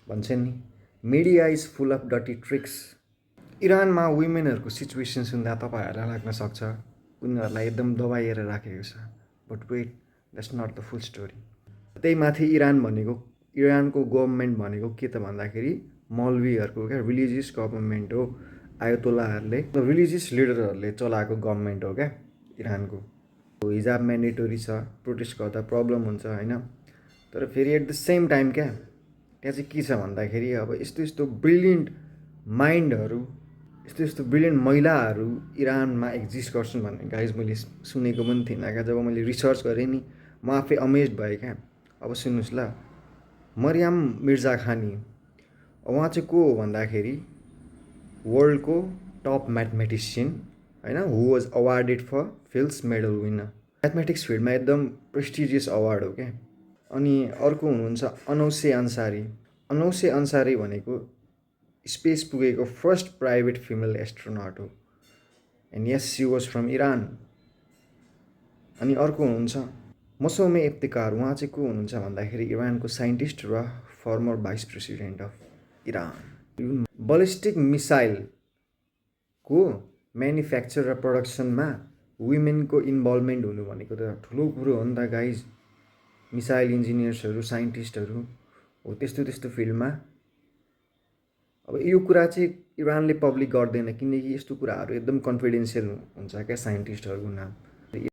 भन्छ नि, media is full of डटी ट्रिक्स। इरानमा वुमेनहरूको सिचुएसन सुन्दा तपाईँहरूलाई लाग्न सक्छ उनीहरूलाई एकदम दबाइएर राखेको छ, but wait, that's not the full story. त्यही माथि इरानको गभर्मेन्ट भनेको के त भन्दाखेरि मौलवीहरूको क्या रिलिजियस गभर्मेन्ट हो, आयतोल्लाहरूले रिलिजियस लिडरहरूले चलाएको गभर्मेन्ट हो क्या इरानको। हिजाब म्यान्डेटोरी छ, प्रोटेस्ट गर्दा प्रब्लम हुन्छ होइन, तर फेरि एट द सेम टाइम क्या त्यहाँ चाहिँ के छ भन्दाखेरि अब यस्तो यस्तो ब्रिलियन्ट माइन्डहरू, यस्तो यस्तो ब्रिलियन्ट महिलाहरू इरानमा एक्जिस्ट गर्छन् भन्ने गाइज मैले सुनेको पनि थिइनँ क्या। जब मैले रिसर्च गरेँ नि म आफै अमेज भएँ क्या। अब सुन्नुहोस् ल, मरियम मिर्जा खानी, उहाँ चाहिँ को हो भन्दाखेरि वर्ल्डको टप म्याथमेटिसियन होइन, who was awarded for Fields Medal winner. Mathematics फिल्डमा एकदम प्रेस्टिजियस अवार्ड हो क्या। अनि अर्को हुनुहुन्छ अनौसे अन्सारी। अनौसे अन्सारी भनेको स्पेस पुगेको फर्स्ट प्राइभेट फिमेल एस्ट्रोनट हो, and yes she was from Iran. अनि अर्को हुनुहुन्छ मसौमे इफ्तिकार। उहाँ चाहिँ को हुनुहुन्छ भन्दाखेरि इरानको साइन्टिस्ट र former vice president of Iran. Ballistic मिसाइलको म्यानुफ्याक्चर र प्रोडक्सनमा वुमेनको इन्भल्भमेन्ट हुनु भनेको त ठुलो कुरो हो नि त गाइज। मिसाइल इन्जिनियर्सहरू, साइन्टिस्टहरू हो त्यस्तो फिल्डमा। अब यो कुरा चाहिँ इरानले पब्लिक गर्दैन किनकि यस्तो कुराहरू एकदम कन्फिडेन्सियल हुन्छ क्या साइन्टिस्टहरूको नाम।